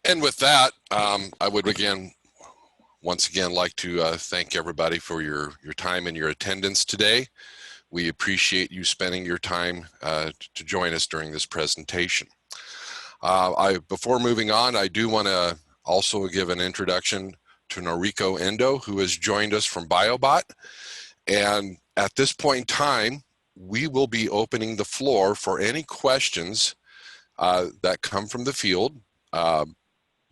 And with that, I would once again like to thank everybody for your time and your attendance today. We appreciate you spending your time to join us during this presentation. Before moving on, I do want to also give an introduction to Noriko Endo, who has joined us from Biobot. And at this point in time, we will be opening the floor for any questions that come from the field.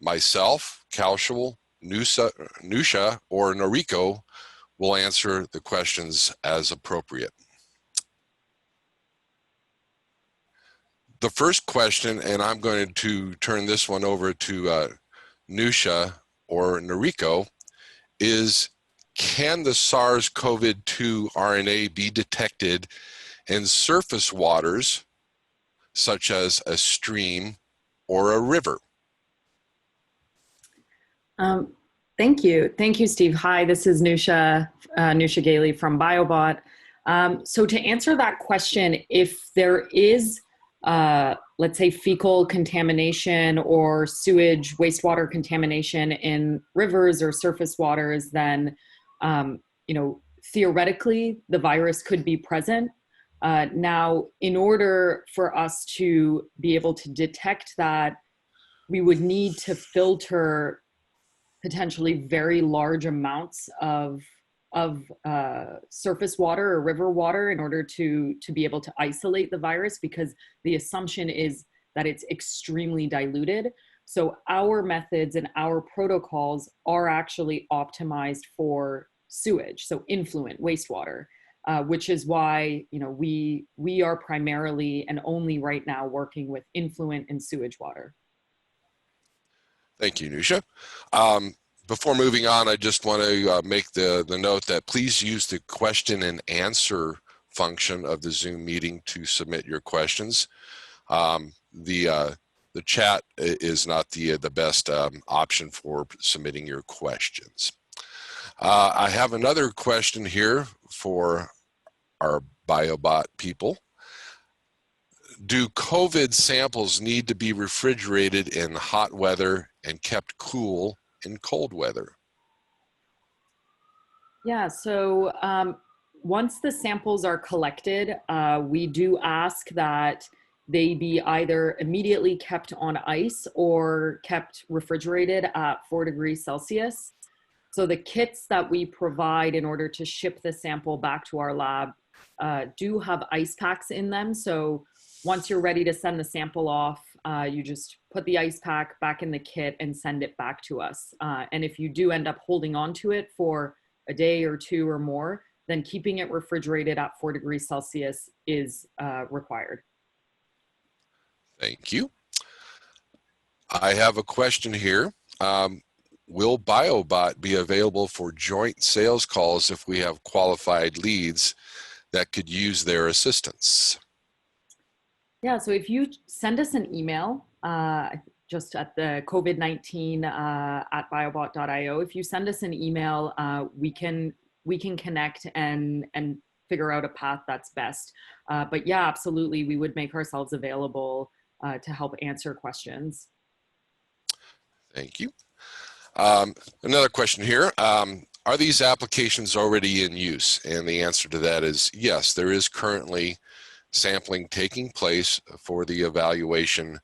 Myself, Kaushal, Newsha, or Noriko will answer the questions as appropriate. The first question, and I'm going to turn this one over to Newsha or Noriko, is can the SARS-CoV-2 RNA be detected in surface waters such as a stream or a river? Thank you. Thank you, Steve. Hi, this is Newsha Ghaeli from Biobot. So to answer that question, if there is, let's say, fecal contamination or sewage, wastewater contamination in rivers or surface waters, then, theoretically, the virus could be present. Now, in order for us to be able to detect that, we would need to filter potentially very large amounts of surface water or river water in order to be able to isolate the virus, because the assumption is that it's extremely diluted. So our methods and our protocols are actually optimized for sewage, so influent wastewater, which is why we are primarily and only right now working with influent and sewage water. Thank you, Newsha. Before moving on, I just want to make the note that please use the question and answer function of the Zoom meeting to submit your questions. The chat is not the best option for submitting your questions. I have another question here for our Biobot people. Do COVID samples need to be refrigerated in hot weather and kept cool in cold weather? Yeah, so once the samples are collected, we do ask that they be either immediately kept on ice or kept refrigerated at 4 degrees Celsius. So the kits that we provide in order to ship the sample back to our lab do have ice packs in them. So once you're ready to send the sample off, you just put the ice pack back in the kit and send it back to us. And if you do end up holding on to it for a day or two or more, then keeping it refrigerated at 4 degrees Celsius is required. Thank you. I have a question here. Will Biobot be available for joint sales calls if we have qualified leads that could use their assistance? Yeah, so if you send us an email, just at the COVID-19 at biobot.io, if you send us an email, we can connect and figure out a path that's best. But yeah, absolutely, we would make ourselves available to help answer questions. Thank you. Another question here. Are these applications already in use? And the answer to that is yes, there is currently sampling taking place for the evaluation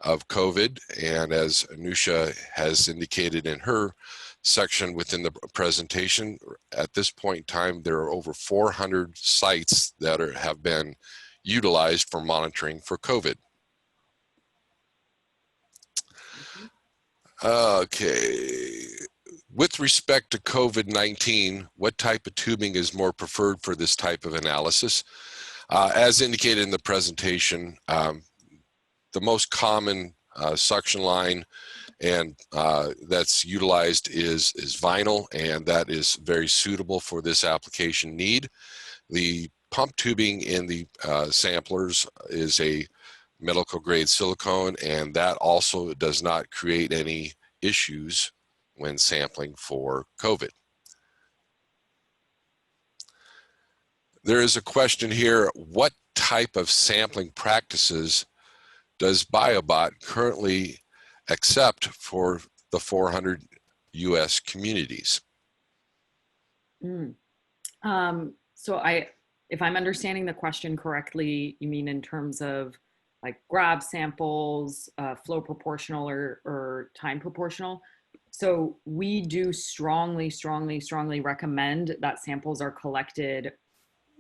of COVID. And as Newsha has indicated in her section within the presentation, at this point in time, there are over 400 sites that have been utilized for monitoring for COVID. Okay. With respect to COVID-19, what type of tubing is more preferred for this type of analysis? As indicated in the presentation, the most common suction line and that's utilized is vinyl, and that is very suitable for this application need. The pump tubing in the samplers is a medical grade silicone, and that also does not create any issues when sampling for COVID. There is a question here, what type of sampling practices does Biobot currently except for the 400 US communities. Mm. So if I'm understanding the question correctly, you mean in terms of like grab samples, flow proportional or time proportional. So we do strongly recommend that samples are collected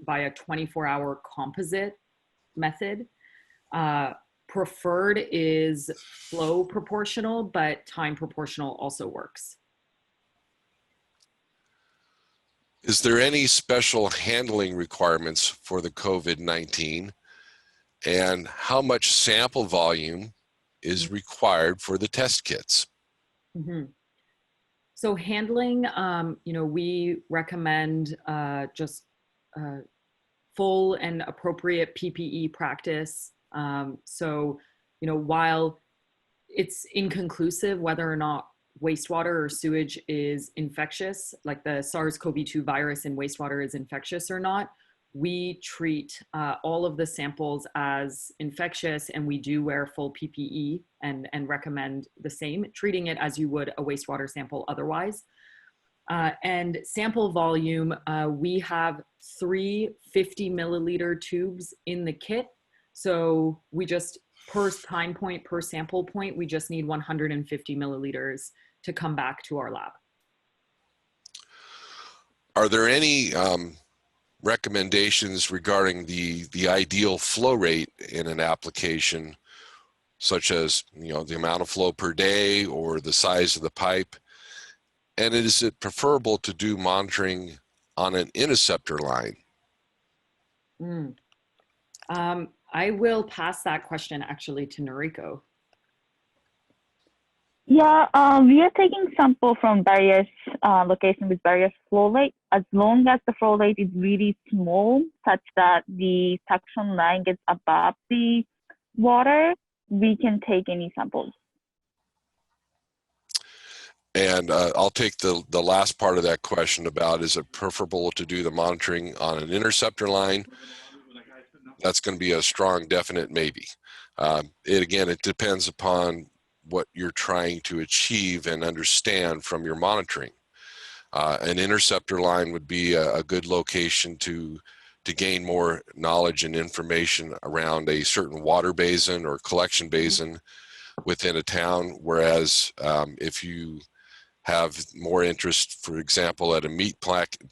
by a 24-hour composite method. Uh, Preferred is flow proportional, but time proportional also works. Is there any special handling requirements for the COVID-19? And how much sample volume is required for the test kits? Mm-hmm. So handling, we recommend just full and appropriate PPE practice. While it's inconclusive whether or not wastewater or sewage is infectious, like the SARS-CoV-2 virus in wastewater is infectious or not, we treat all of the samples as infectious, and we do wear full PPE and recommend the same, treating it as you would a wastewater sample otherwise. And sample volume, we have 3 50 milliliter tubes in the kit. So we just, per time point, per sample point, we just need 150 milliliters to come back to our lab. Are there any recommendations regarding the ideal flow rate in an application, such as the amount of flow per day or the size of the pipe? And is it preferable to do monitoring on an interceptor line? I will pass that question actually to Noriko. Yeah, we are taking sample from various locations with various flow rate. As long as the flow rate is really small, such that the suction line gets above the water, we can take any samples. And I'll take the last part of that question about, is it preferable to do the monitoring on an interceptor line? That's going to be a strong, definite maybe. It depends upon what you're trying to achieve and understand from your monitoring. An interceptor line would be a good location to gain more knowledge and information around a certain water basin or collection basin within a town, whereas if you have more interest, for example, at a meat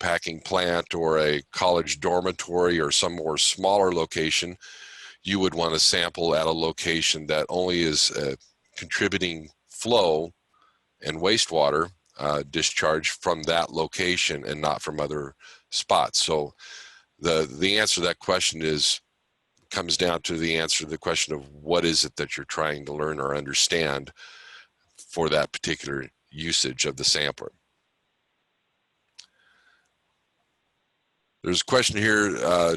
packing plant or a college dormitory or some more smaller location, you would want to sample at a location that only is contributing flow and wastewater discharge from that location and not from other spots. So the answer to that question comes down to the answer to the question of what is it that you're trying to learn or understand for that particular usage of the sampler. There's a question here,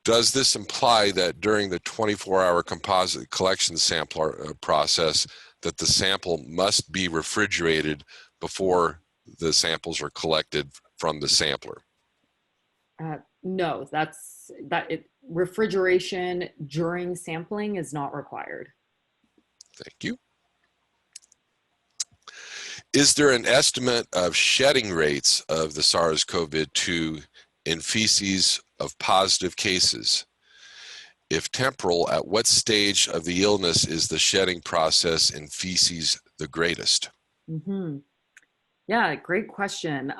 does this imply that during the 24-hour composite collection sampler process that the sample must be refrigerated before the samples are collected from the sampler? No, refrigeration during sampling is not required. Thank you. Is there an estimate of shedding rates of the SARS-CoV-2 in feces of positive cases? If temporal, at what stage of the illness is the shedding process in feces the greatest? Mm-hmm. Yeah, great question.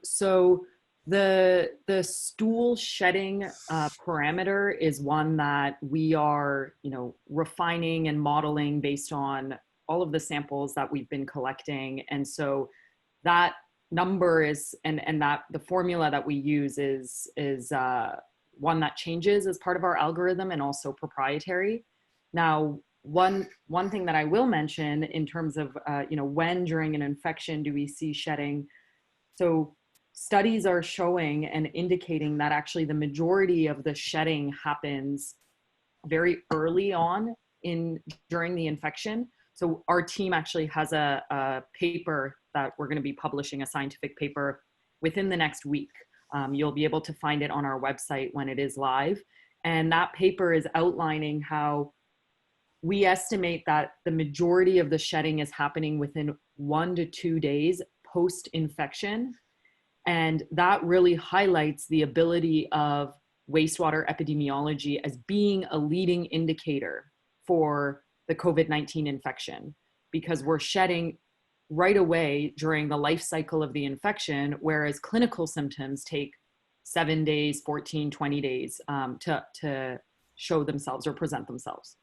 So the stool shedding parameter is one that we are, refining and modeling based on all of the samples that we've been collecting. And so that number is, and that the formula that we use is one that changes as part of our algorithm and also proprietary. Now, one thing that I will mention in terms of, when during an infection do we see shedding? So studies are showing and indicating that actually the majority of the shedding happens very early on during the infection. So our team actually has a paper that we're going to be publishing, a scientific paper, within the next week. You'll be able to find it on our website when it is live. And that paper is outlining how we estimate that the majority of the shedding is happening within 1 to 2 days post-infection. And that really highlights the ability of wastewater epidemiology as being a leading indicator for the COVID-19 infection, because we're shedding right away during the life cycle of the infection, whereas clinical symptoms take 7 days, 14, 20 days to show themselves or present themselves.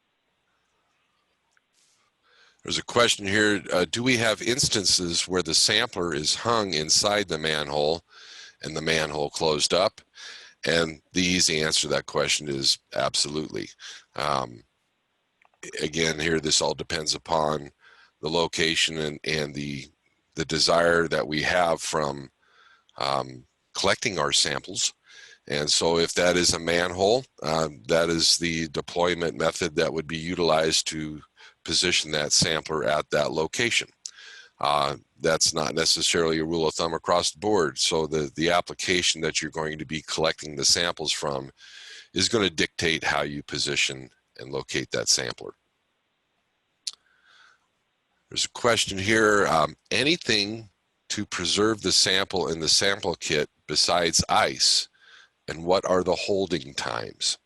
There's a question here. Do we have instances where the sampler is hung inside the manhole and the manhole closed up? And the easy answer to that question is absolutely. Again, here, this all depends upon the location and the desire that we have from collecting our samples. And so if that is a manhole, that is the deployment method that would be utilized to position that sampler at that location. That's not necessarily a rule of thumb across the board. So the application that you're going to be collecting the samples from is going to dictate how you position and locate that sampler. There's a question here, anything to preserve the sample in the sample kit besides ice, and what are the holding times?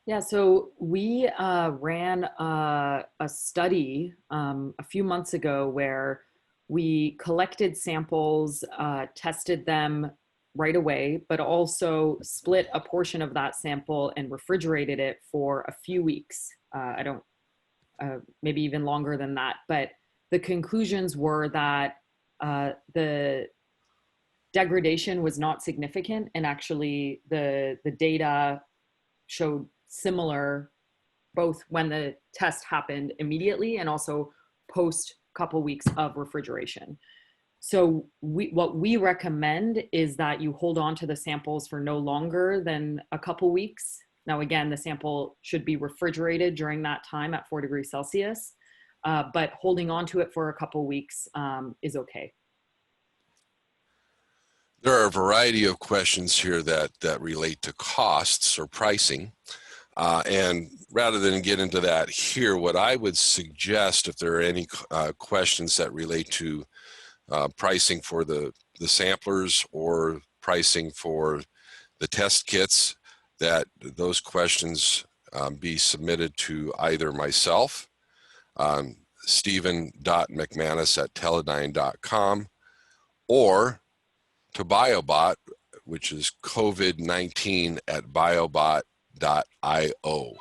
Yeah, so we ran a study a few months ago where we collected samples, tested them right away, but also split a portion of that sample and refrigerated it for a few weeks. Maybe even longer than that. But the conclusions were that the degradation was not significant, and actually the data showed similar both when the test happened immediately and also post couple weeks of refrigeration. So what we recommend is that you hold on to the samples for no longer than a couple weeks. Now, again, the sample should be refrigerated during that time at 4 degrees Celsius, but holding on to it for a couple weeks is okay. There are a variety of questions here that relate to costs or pricing. And rather than get into that here, what I would suggest, if there are any questions that relate to pricing for the samplers or pricing for the test kits, that those questions be submitted to either myself, Stephen.mcmanus@teledyne.com, or to Biobot, which is COVID-19@biobot.io.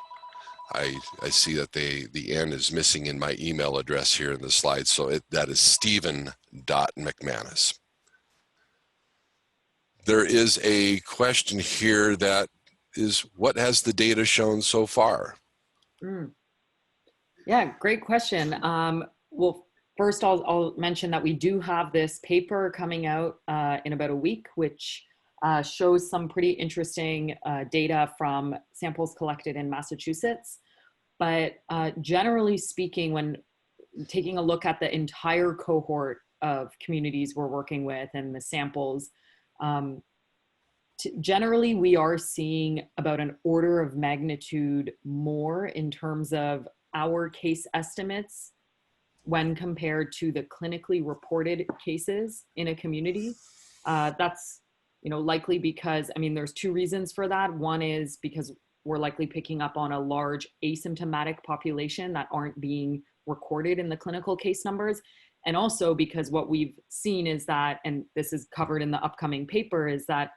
I see that the N is missing in my email address here in the slide, so that is Stephen.mcmanus. There is a question here that is, what has the data shown so far? Yeah, great question. Well, first I'll mention that we do have this paper coming out in about a week, which shows some pretty interesting data from samples collected in Massachusetts. But generally speaking, when taking a look at the entire cohort of communities we're working with and the samples, generally we are seeing about an order of magnitude more in terms of our case estimates when compared to the clinically reported cases in a community. That's likely because, there's two reasons for that. One is because we're likely picking up on a large asymptomatic population that aren't being recorded in the clinical case numbers. And also because what we've seen is that, and this is covered in the upcoming paper, is that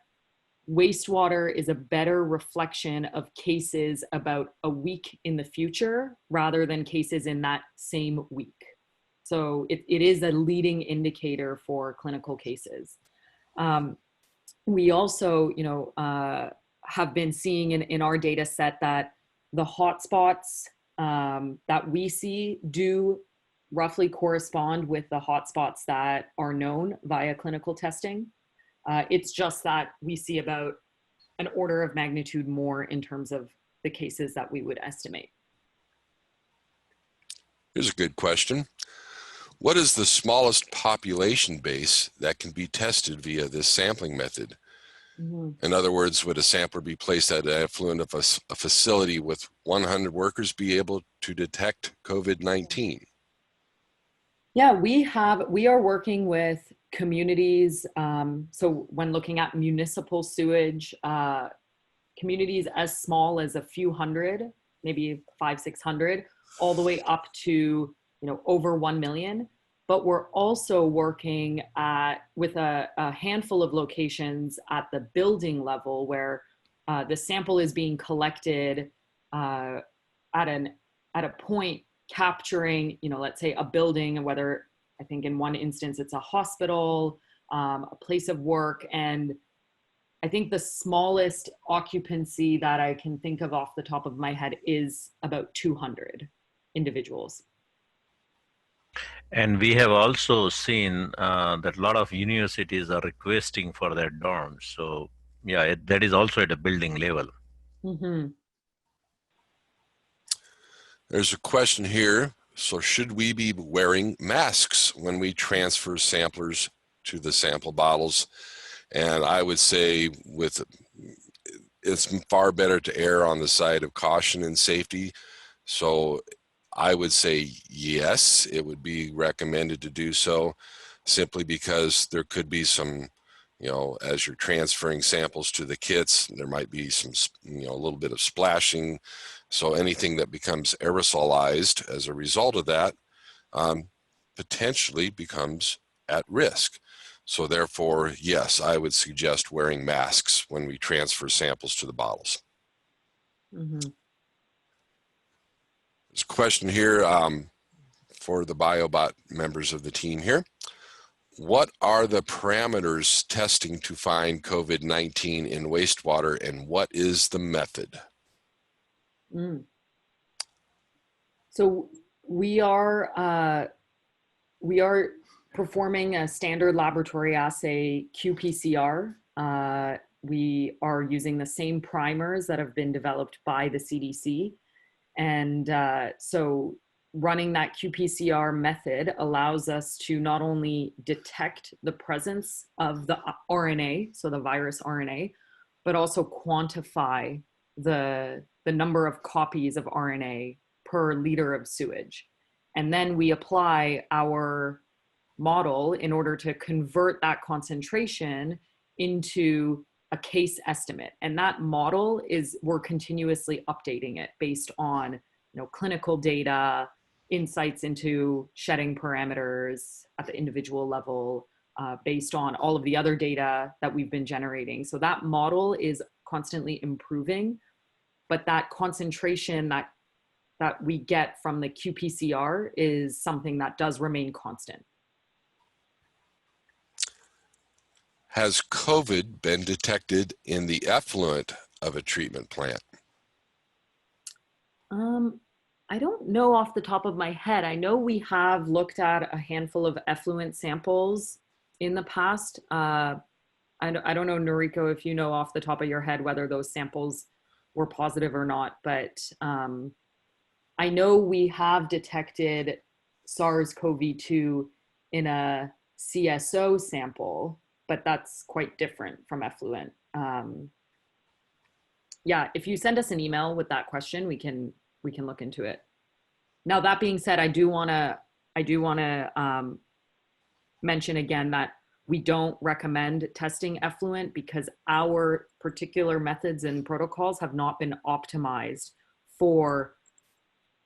wastewater is a better reflection of cases about a week in the future rather than cases in that same week. So it is a leading indicator for clinical cases. We also, have been seeing in our data set that the hotspots that we see do roughly correspond with the hotspots that are known via clinical testing. It's just that we see about an order of magnitude more in terms of the cases that we would estimate. Here's a good question. What is the smallest population base that can be tested via this sampling method? In other words, would a sampler be placed at an effluent of a facility with 100 workers be able to detect COVID-19? Yeah, we are working with communities. So when looking at municipal sewage, communities as small as a few hundred, maybe 500-600, all the way up to over 1 million. But we're also working with a handful of locations at the building level where the sample is being collected at a point capturing, let's say a building, and whether, I think in one instance it's a hospital, a place of work, and I think the smallest occupancy that I can think of off the top of my head is about 200 individuals. And we have also seen that a lot of universities are requesting for their dorms. So yeah, that is also at a building level. Mm-hmm. There's a question here. So should we be wearing masks when we transfer samplers to the sample bottles? And I would say it's far better to err on the side of caution and safety. So I would say yes, it would be recommended to do so, simply because there could be some, as you're transferring samples to the kits, there might be some, a little bit of splashing. So anything that becomes aerosolized as a result of that potentially becomes at risk. So therefore, yes, I would suggest wearing masks when we transfer samples to the bottles. Mm-hmm. There's a question here for the Biobot members of the team here. What are the parameters testing to find COVID-19 in wastewater, and what is the method? So we are performing a standard laboratory assay qPCR. We are using the same primers that have been developed by the CDC. And so running that qPCR method allows us to not only detect the presence of the RNA, so the virus RNA, but also quantify the number of copies of RNA per liter of sewage. And then we apply our model in order to convert that concentration into a case estimate. And that model we're continuously updating it based on clinical data, insights into shedding parameters at the individual level, based on all of the other data that we've been generating. So that model is constantly improving, but that concentration that we get from the qPCR is something that does remain constant. Has COVID been detected in the effluent of a treatment plant? I don't know off the top of my head. I know we have looked at a handful of effluent samples in the past. I don't know, Noriko, if you know off the top of your head whether those samples were positive or not, but I know we have detected SARS-CoV-2 in a CSO sample, but that's quite different from effluent. Yeah, if you send us an email with that question, we can look into it. Now, that being said, I do want to mention again that we don't recommend testing effluent because our particular methods and protocols have not been optimized for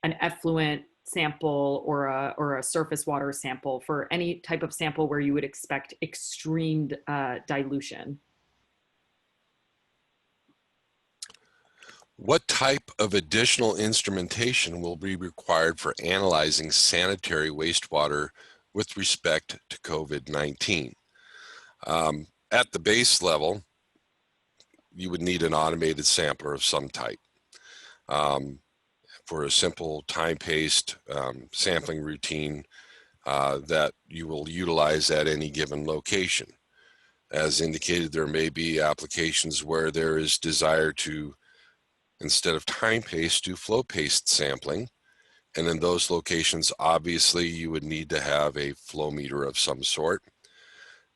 an effluent sample or a surface water sample, for any type of sample where you would expect extreme dilution. What type of additional instrumentation will be required for analyzing sanitary wastewater with respect to COVID-19? At the base level, you would need an automated sampler of some type. For a simple time-paced sampling routine that you will utilize at any given location. As indicated, there may be applications where there is desire to, instead of time-paced, do flow-paced sampling. And in those locations, obviously, you would need to have a flow meter of some sort.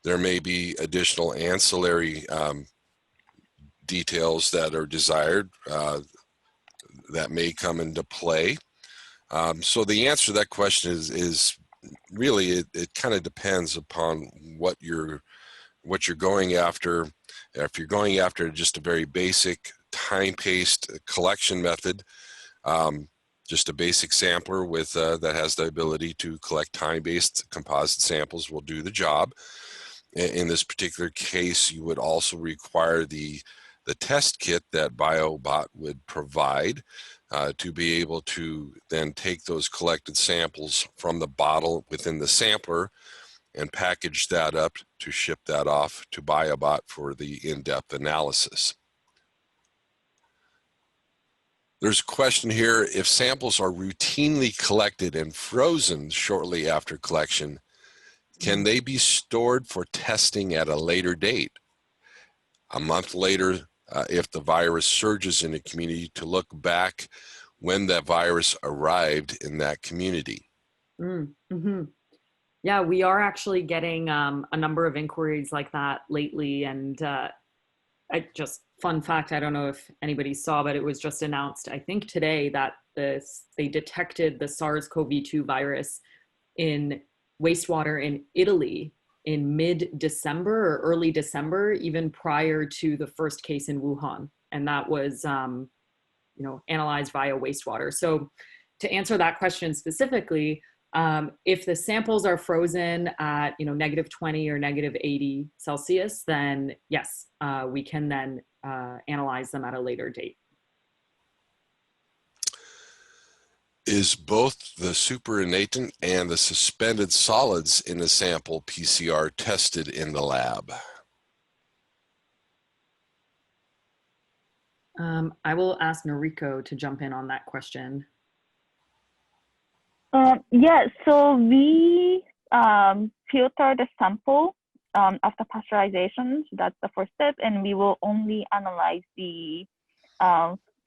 There may be additional ancillary details that are desired that may come into play. So the answer to that question is really it kind of depends upon what you're going after. If you're going after just a very basic time-paced collection method, just a basic sampler with that has the ability to collect time-based composite samples will do the job. In this particular case, you would also require the test kit that Biobot would provide to be able to then take those collected samples from the bottle within the sampler and package that up to ship that off to Biobot for the in-depth analysis. There's a question here: if samples are routinely collected and frozen shortly after collection, can they be stored for testing at a later date, a month later, if the virus surges in a community, to look back when that virus arrived in that community? Mm-hmm. Yeah, we are actually getting a number of inquiries like that lately. And fun fact, I don't know if anybody saw, but it was just announced, I think today, that they detected the SARS-CoV-2 virus in wastewater in Italy in mid-December or early December, even prior to the first case in Wuhan. And that was, analyzed via wastewater. So to answer that question specifically, if the samples are frozen at -20 or -80 Celsius, then yes, we can then analyze them at a later date. Is both the supernatant and the suspended solids in the sample PCR tested in the lab? I will ask Noriko to jump in on that question. Yeah, so we filter the sample after pasteurization. So that's the first step, and we will only analyze the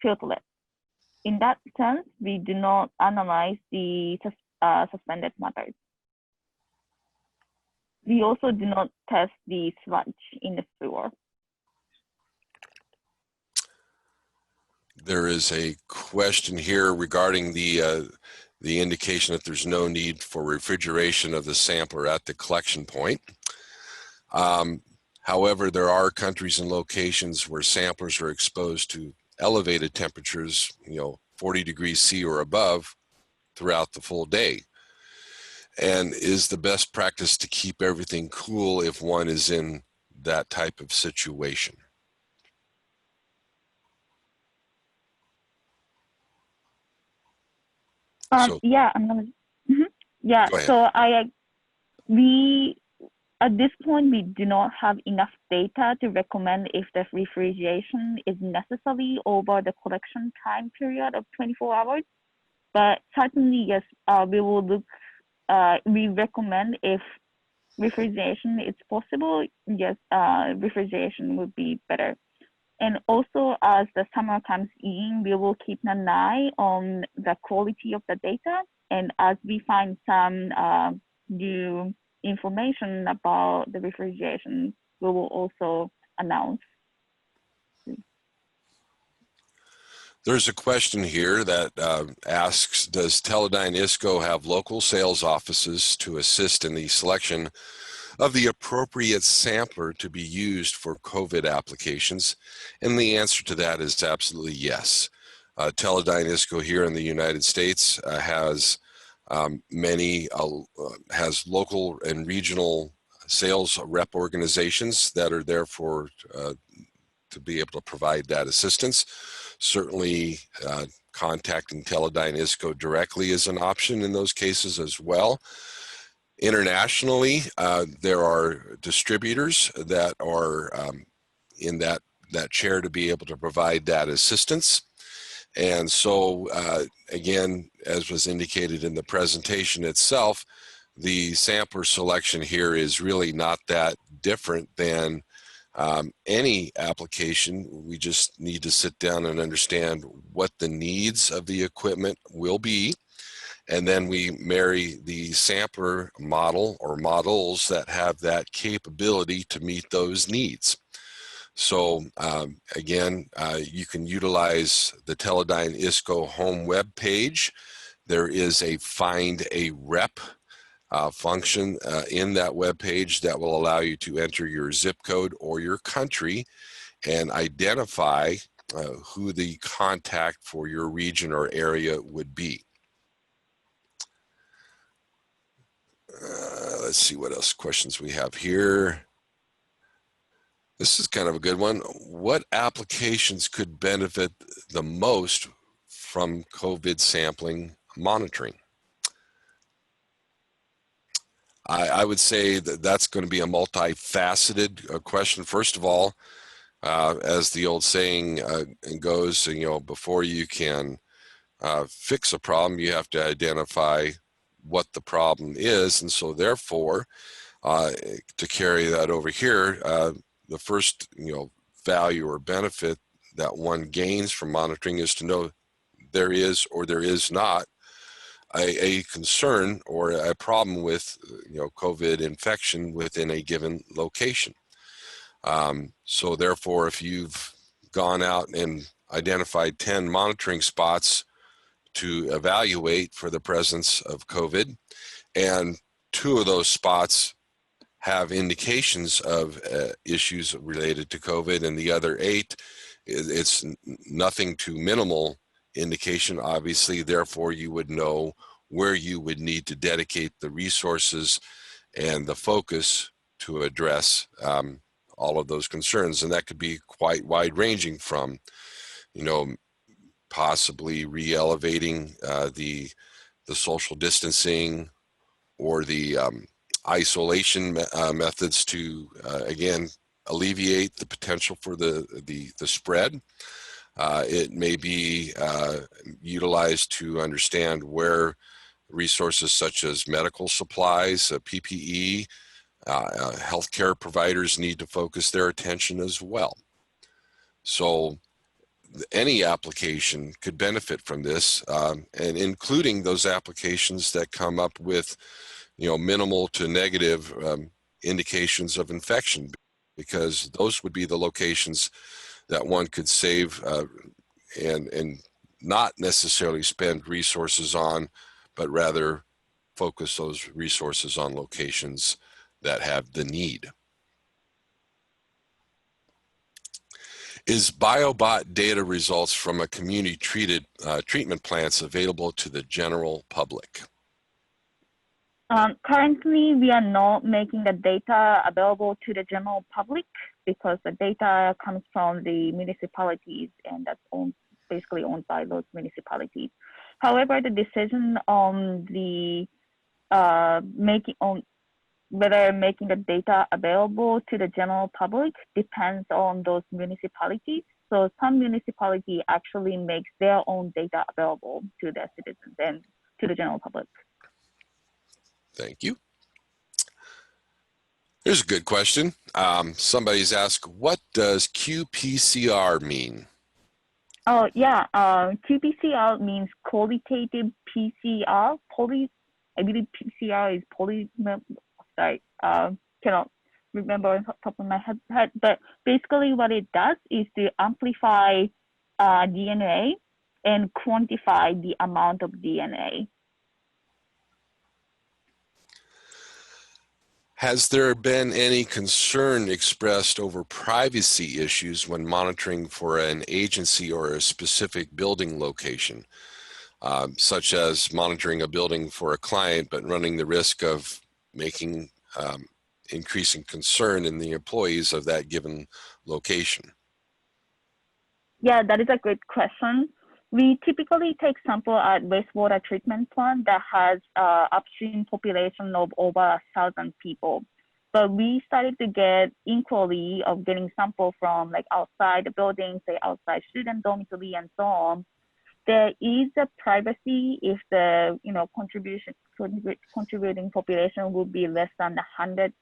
filterlet. In that sense, we do not analyze the suspended matters. We also do not test the sludge in the sewer. There is a question here regarding the indication that there's no need for refrigeration of the sampler at the collection point. However, there are countries and locations where samplers are exposed to elevated temperatures, 40 degrees C or above throughout the full day. And is the best practice to keep everything cool if one is in that type of situation? Yeah, I'm gonna. Yeah, so we at this point we do not have enough data to recommend if the refrigeration is necessary over the collection time period of 24 hours. But certainly, yes, we will look. We recommend if refrigeration is possible. Yes, refrigeration would be better. And also, as the summer comes in, we will keep an eye on the quality of the data. And as we find some new information about the refrigeration, we will also announce. There's a question here that asks, does Teledyne Isco have local sales offices to assist in the selection of the appropriate sampler to be used for COVID applications? And the answer to that is absolutely yes. Teledyne Isco here in the United States has has local and regional sales rep organizations that are there for to be able to provide that assistance. Certainly contacting Teledyne Isco directly is an option in those cases as well. Internationally, there are distributors that are in that chair to be able to provide that assistance. And so, again, as was indicated in the presentation itself, the sampler selection here is really not that different than any application. We just need to sit down and understand what the needs of the equipment will be. And then we marry the sampler model or models that have that capability to meet those needs. So again, you can utilize the Teledyne Isco home web page. There is a find a rep function in that web page that will allow you to enter your zip code or your country and identify who the contact for your region or area would be. Let's see what else questions we have here. This is kind of a good one. What applications could benefit the most from COVID sampling monitoring? I would say that that's going to be a multifaceted question. First of all, as the old saying goes, you know, before you can fix a problem, you have to identify what the problem is. And so therefore, to carry that over here, the first, you know, value or benefit that one gains from monitoring is to know there is or there is not a concern or a problem with, you know, COVID infection within a given location. So therefore, if you've gone out and identified 10 monitoring spots to evaluate for the presence of COVID, and 2 of those spots have indications of issues related to COVID, and the other 8, it's nothing to minimal indication, obviously. Therefore, you would know where you would need to dedicate the resources and the focus to address all of those concerns. And that could be quite wide ranging from, you know, possibly re-elevating the social distancing or the isolation methods to, again, alleviate the potential for the spread. It may be utilized to understand where resources such as medical supplies, PPE, healthcare providers need to focus their attention as well. So any application could benefit from this, and including those applications that come up with, you know, minimal to negative indications of infection, because those would be the locations that one could save and not necessarily spend resources on, but rather focus those resources on locations that have the need. Is Biobot data results from a community treatment plants available to the general public? Currently, we are not making the data available to the general public because the data comes from the municipalities, and that's basically owned by those municipalities. However, the decision on the whether making the data available to the general public depends on those municipalities. So some municipality actually makes their own data available to their citizens and to the general public. Thank you. Here's a good question. Somebody's asked, what does qPCR mean? Oh, yeah. qPCR means qualitative PCR. I believe PCR is sorry, cannot remember on top of my head. But basically what it does is to amplify DNA and quantify the amount of DNA. Has there been any concern expressed over privacy issues when monitoring for an agency or a specific building location, such as monitoring a building for a client, but running the risk of making increasing concern in the employees of that given location? Yeah, that is a good question. We typically take sample at wastewater treatment plant that has upstream population of over 1,000 people. But we started to get inquiry of getting sample from like outside the building, say outside student dormitory and so on. There is a privacy if the contributing population will be less than 100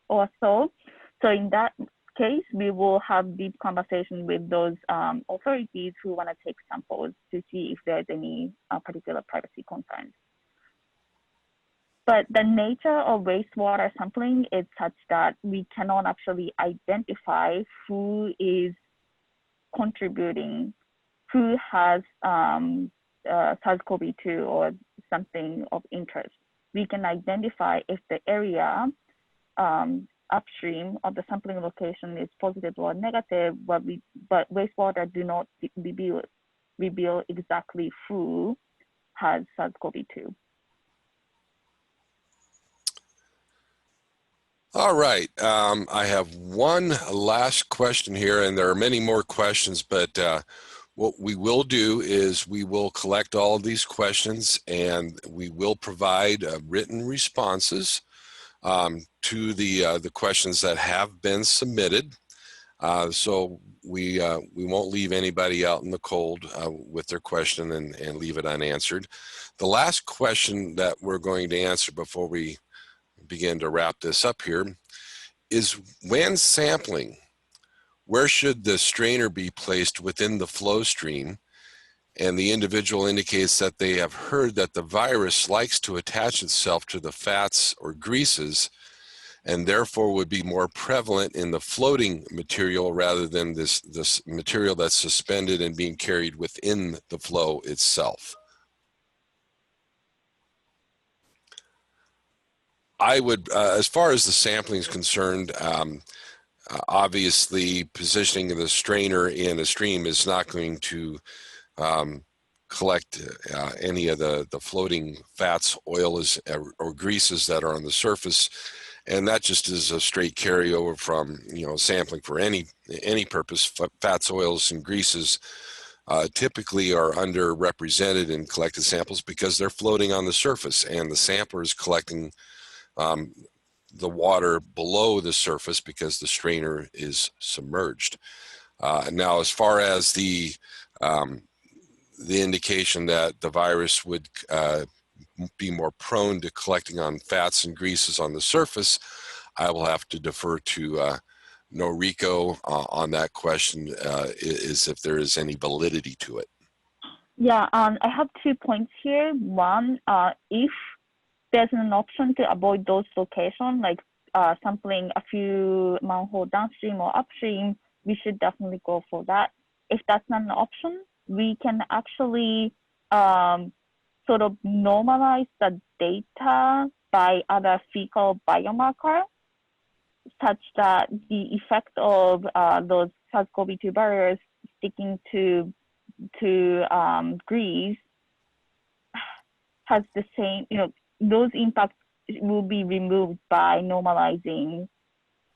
or so. So in that case, we will have deep conversation with those authorities who want to take samples to see if there's any particular privacy concerns. But the nature of wastewater sampling is such that we cannot actually identify who is contributing, who has SARS-CoV-2 or something of interest. We can identify if the area upstream of the sampling location is positive or negative, but wastewater do not reveal exactly who has SARS-CoV-2. All right. I have one last question here, and there are many more questions, but what we will do is we will collect all of these questions and we will provide written responses to the questions that have been submitted. So we won't leave anybody out in the cold with their question and leave it unanswered. The last question that we're going to answer before we begin to wrap this up here is, when sampling, where should the strainer be placed within the flow stream? And the individual indicates that they have heard that the virus likes to attach itself to the fats or greases and therefore would be more prevalent in the floating material rather than this material that's suspended and being carried within the flow itself. I would, as far as the sampling is concerned, obviously positioning the strainer in a stream is not going to collect any of the floating fats, oils, or greases that are on the surface. And that just is a straight carryover from, sampling for any purpose. Fats, oils, and greases typically are underrepresented in collected samples because they're floating on the surface, and the sampler is collecting the water below the surface because the strainer is submerged. Now, as far as the indication that the virus would be more prone to collecting on fats and greases on the surface, I will have to defer to Noriko on that question, is if there is any validity to it. Yeah, I have 2 points here. One, if there's an option to avoid those locations, like sampling a few manhole downstream or upstream, we should definitely go for that. If that's not an option, we can actually sort of normalize the data by other fecal biomarker, such that the effect of those SARS-CoV-2 barriers sticking to grease has the same, those impacts will be removed by normalizing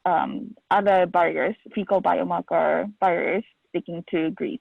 other barriers, fecal biomarker barriers sticking to grease.